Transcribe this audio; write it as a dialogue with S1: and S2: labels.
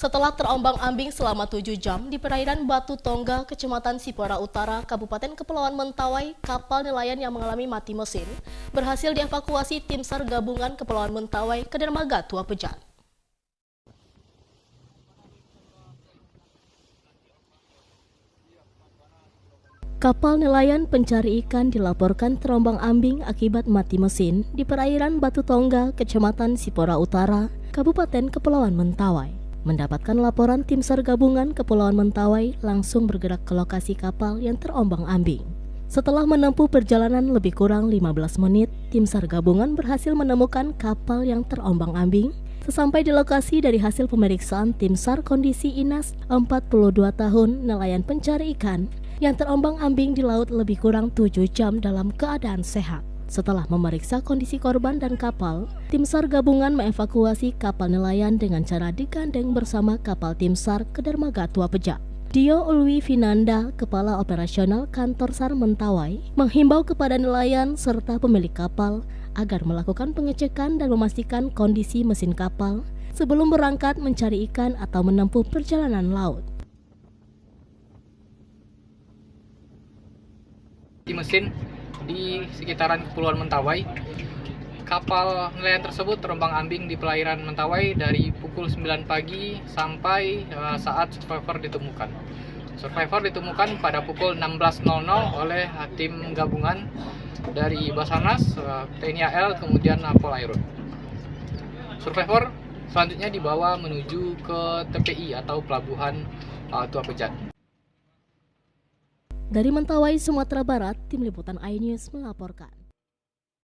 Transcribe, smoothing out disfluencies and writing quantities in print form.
S1: Setelah terombang-ambing selama 7 jam di perairan Batu Tongga, Kecamatan Sipora Utara, Kabupaten Kepulauan Mentawai, kapal nelayan yang mengalami mati mesin berhasil dievakuasi tim SAR gabungan Kepulauan Mentawai ke dermaga Tua Pejat. Kapal nelayan pencari ikan dilaporkan terombang-ambing akibat mati mesin di perairan Batu Tongga, Kecamatan Sipora Utara, Kabupaten Kepulauan Mentawai. Mendapatkan laporan, tim SAR gabungan Kepulauan Mentawai langsung bergerak ke lokasi kapal yang terombang-ambing. Setelah menempuh perjalanan lebih kurang 15 menit, tim SAR gabungan berhasil menemukan kapal yang terombang-ambing. Sesampai di lokasi, dari hasil pemeriksaan tim SAR, kondisi Inas, 42 tahun, nelayan pencari ikan yang terombang-ambing di laut lebih kurang 7 jam dalam keadaan sehat. Setelah memeriksa kondisi korban dan kapal, tim SAR gabungan mengevakuasi kapal nelayan dengan cara digandeng bersama kapal tim SAR ke dermaga Tua Pejat. Dio Ulwi Vinanda, Kepala Operasional Kantor SAR Mentawai, menghimbau kepada nelayan serta pemilik kapal agar melakukan pengecekan dan memastikan kondisi mesin kapal sebelum berangkat mencari ikan atau menempuh perjalanan laut.
S2: Di mesin di sekitaran Kepulauan Mentawai, kapal nelayan tersebut terombang-ambing di perairan Mentawai dari pukul 9 pagi sampai saat survivor ditemukan. Survivor ditemukan pada pukul 16.00 oleh tim gabungan dari Basarnas, TNI AL, kemudian Polairut. Survivor selanjutnya dibawa menuju ke TPI atau Pelabuhan Tua Pejat.
S1: Dari Mentawai, Sumatera Barat, tim liputan iNews melaporkan.